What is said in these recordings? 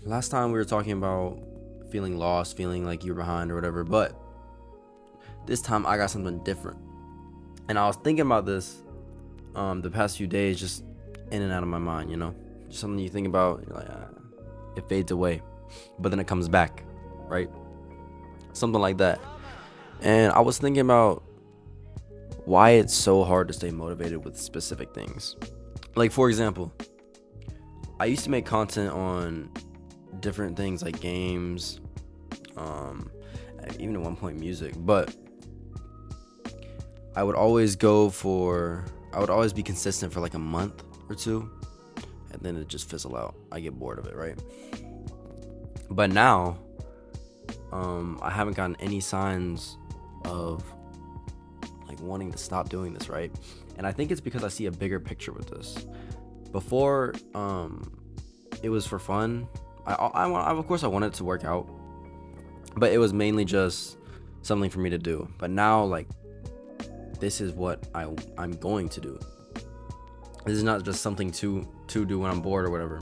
last time we were talking about feeling lost, feeling like you're behind or whatever, but this time I got something different. And I was thinking about this the past few days, just in and out of my mind, just something you think about, you're like, it fades away, but then it comes back, right? Something like that. And I was thinking about why it's so hard to stay motivated with specific things. Like, for example, I used to make content on different things like games, even at one point music, but I would always be consistent for like a month or two, and then it just fizzle out. I get bored of it, right? But now, I haven't gotten any signs of like wanting to stop doing this, right? And I think it's because I see a bigger picture with this. Before, it was for fun. I of course I wanted to work out, but it was mainly just something for me to do. But now, like, this is what I'm going to do. This is not just something to do when I'm bored or whatever.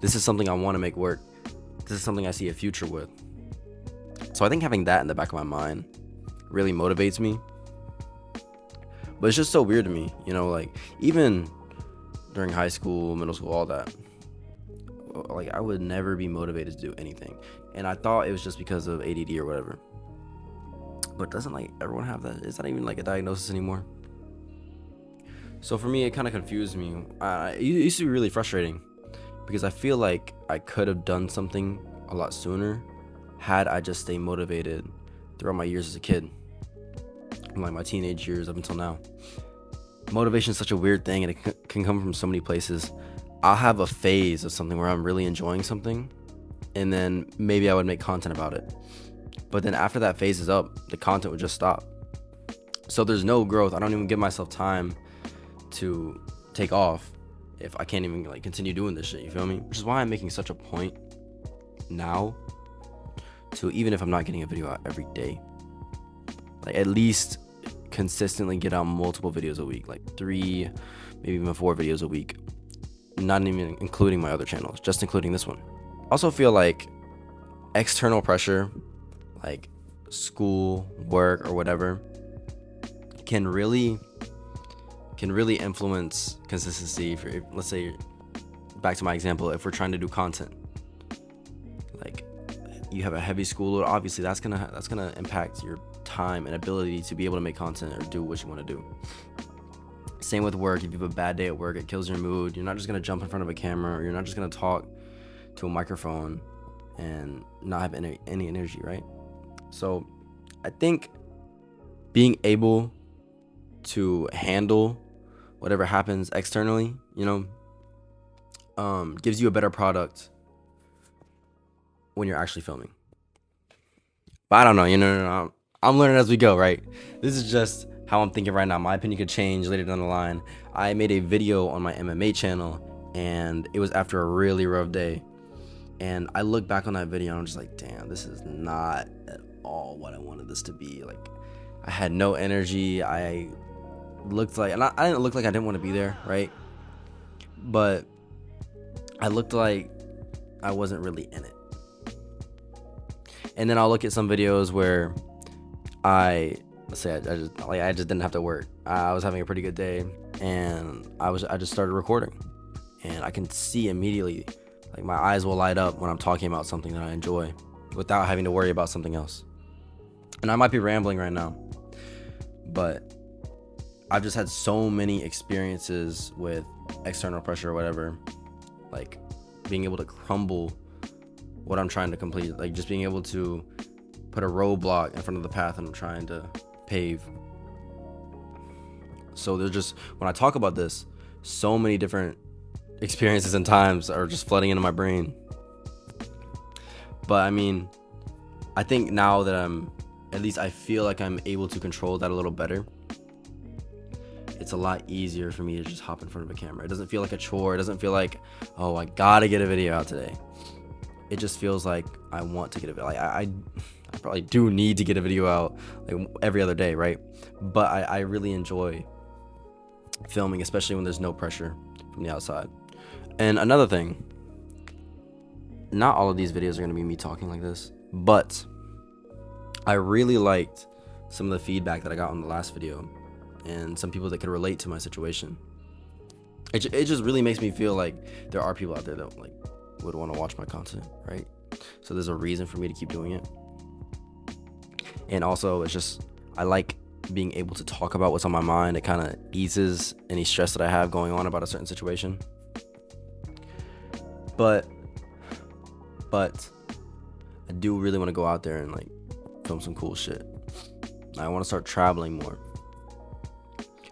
This is something I want to make work. This is something I see a future with. So I think having that in the back of my mind really motivates me. But it's just so weird to me, like, even during high school, middle school, all that, like, I would never be motivated to do anything. And I thought it was just because of ADD or whatever. But doesn't, like, everyone have that? Is that even like a diagnosis anymore? So for me, it kind of confused me. It used to be really frustrating because I feel like I could have done something a lot sooner had I just stayed motivated throughout my years as a kid, like my teenage years up until now. Motivation is such a weird thing, and it can come from so many places. I'll have a phase of something where I'm really enjoying something, and then maybe I would make content about it. But then after that phase is up, the content would just stop. So there's no growth. I don't even give myself time to take off if I can't even like continue doing this shit, you feel me? Which is why I'm making such a point now to, even if I'm not getting a video out every day, like, at least consistently get out multiple videos a week, like 3, maybe even 4 videos a week, not even including my other channels, just including this one. I also feel like external pressure, like school, work, or whatever, can really influence consistency. For, let's say, back to my example, if we're trying to do content, like, you have a heavy school load, obviously that's gonna impact your time and ability to be able to make content or do what you want to do. Same with work. If you have a bad day at work, it kills your mood. You're not just gonna jump in front of a camera, or you're not just gonna talk to a microphone and not have any energy, right? So I think being able to handle whatever happens externally, gives you a better product when you're actually filming. But I don't know, I'm learning as we go, right? This is just how I'm thinking right now. My opinion could change later down the line. I made a video on my MMA channel, and it was after a really rough day. And I look back on that video and I'm just like, damn, this is not at all what I wanted this to be. Like, I had no energy. I looked like, and I didn't look like I didn't want to be there, right? But I looked like I wasn't really in it. And then I'll look at some videos where I just didn't have to work. I was having a pretty good day, and I just started recording, and I can see immediately, like, my eyes will light up when I'm talking about something that I enjoy without having to worry about something else. And I might be rambling right now, but I've just had so many experiences with external pressure or whatever, like being able to crumble what I'm trying to complete, like just being able to put a roadblock in front of the path I'm trying to pave. So there's just, when I talk about this, so many different experiences and times are just flooding into my brain. But I mean, I think now that at least I feel like I'm able to control that a little better, it's a lot easier for me to just hop in front of a camera. It doesn't feel like a chore. It doesn't feel like, oh, I gotta get a video out today. It just feels like I want to get a video. Like, I probably do need to get a video out like every other day, right? But I really enjoy filming, especially when there's no pressure from the outside. And another thing, not all of these videos are gonna be me talking like this, but I really liked some of the feedback that I got on the last video, and some people that could relate to my situation. It just really makes me feel like there are people out there that like would want to watch my content, right? So there's a reason for me to keep doing it. And also, it's just, I like being able to talk about what's on my mind. It kind of eases any stress that I have going on about a certain situation. But I do really want to go out there and like film some cool shit. I want to start traveling more.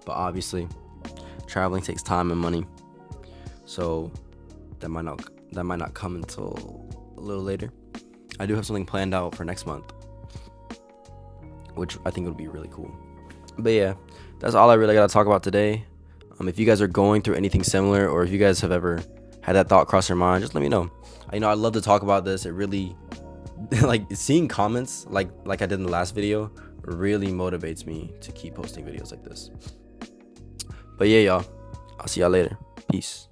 But obviously, traveling takes time and money. So that might not come until a little later. I do have something planned out for next month, which I think would be really cool. But yeah, that's all I really got to talk about today. If you guys are going through anything similar, or if you guys have ever had that thought cross your mind, just let me know. I love to talk about this. It really, like, seeing comments like I did in the last video really motivates me to keep posting videos like this. But yeah, y'all, I'll see y'all later. Peace.